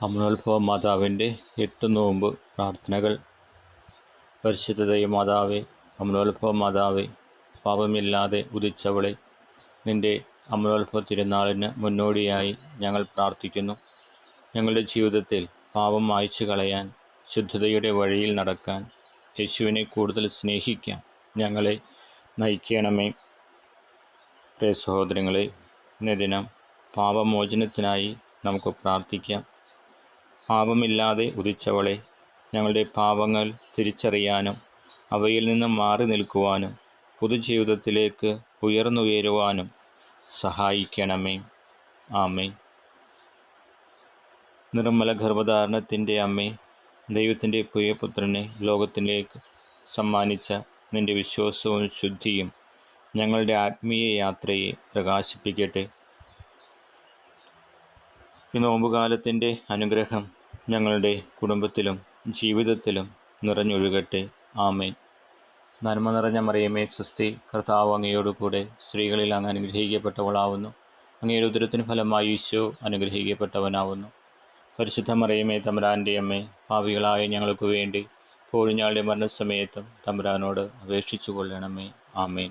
അമലോത്ഭവ മാതാവിൻ്റെ 8 നോമ്പ് പ്രാർത്ഥനകൾ. പരിശുദ്ധ ദൈവമാതാവേ, അമലോത്ഭവ മാതാവേ, പാപമില്ലാതെ ഉദിച്ചവളെ, നിൻ്റെ അമലോത്ഭവ തിരുനാളിന് മുന്നോടിയായി ഞങ്ങൾ പ്രാർത്ഥിക്കുന്നു. ഞങ്ങളുടെ ജീവിതത്തിൽ പാപം മായ്ച്ചു കളയാൻ, ശുദ്ധതയുടെ വഴിയിൽ നടക്കാൻ, യേശുവിനെ കൂടുതൽ സ്നേഹിക്കാൻ ഞങ്ങളെ നയിക്കണമേ. പ്രിയ സഹോദരങ്ങളെ, ഇന്നേ ദിനം പാപമോചനത്തിനായി നമുക്ക് പ്രാർത്ഥിക്കാം. പാപമില്ലാതെ ഉദിച്ചവളെ, ഞങ്ങളുടെ പാപങ്ങൾ തിരിച്ചറിയാനും അവയിൽ നിന്ന് മാറി നിൽക്കുവാനും പുതുജീവിതത്തിലേക്ക് ഉയർന്നുയരുവാനും സഹായിക്കണമേ. ആമേൻ. നിർമ്മല ഗർഭധാരണത്തിൻ്റെ അമ്മേ, ദൈവത്തിൻ്റെ പ്രിയപുത്രനെ ലോകത്തിലേക്ക് സമ്മാനിച്ച നിൻ്റെ വിശ്വാസവും ശുദ്ധിയും ഞങ്ങളുടെ ആത്മീയ യാത്രയെ പ്രകാശിപ്പിക്കട്ടെ. ഈ നോമ്പുകാലത്തിൻ്റെ അനുഗ്രഹം ഞങ്ങളുടെ കുടുംബത്തിലും ജീവിതത്തിലും നിറഞ്ഞൊഴുകട്ടെ. ആമേൻ. നന്മ നിറഞ്ഞ മറിയമേ സ്വസ്തി, കർത്താവ് അങ്ങയോടുകൂടെ സ്ത്രീകളിൽ അങ്ങ് അനുഗ്രഹിക്കപ്പെട്ടവളാവുന്നു. അങ്ങയുടെ ഉദരത്തിന് ഫലമായി ഈശോ അനുഗ്രഹിക്കപ്പെട്ടവനാവുന്നു. പരിശുദ്ധ മറിയമേ തമ്പുരാൻ്റെ അമ്മേ, പാപികളായ ഞങ്ങൾക്ക് വേണ്ടി ഇപ്പോഴും ഞങ്ങളുടെ മരണസമയത്തും തമ്പുരാനോട് അപേക്ഷിച്ചു കൊള്ളണമേ. ആമേൻ.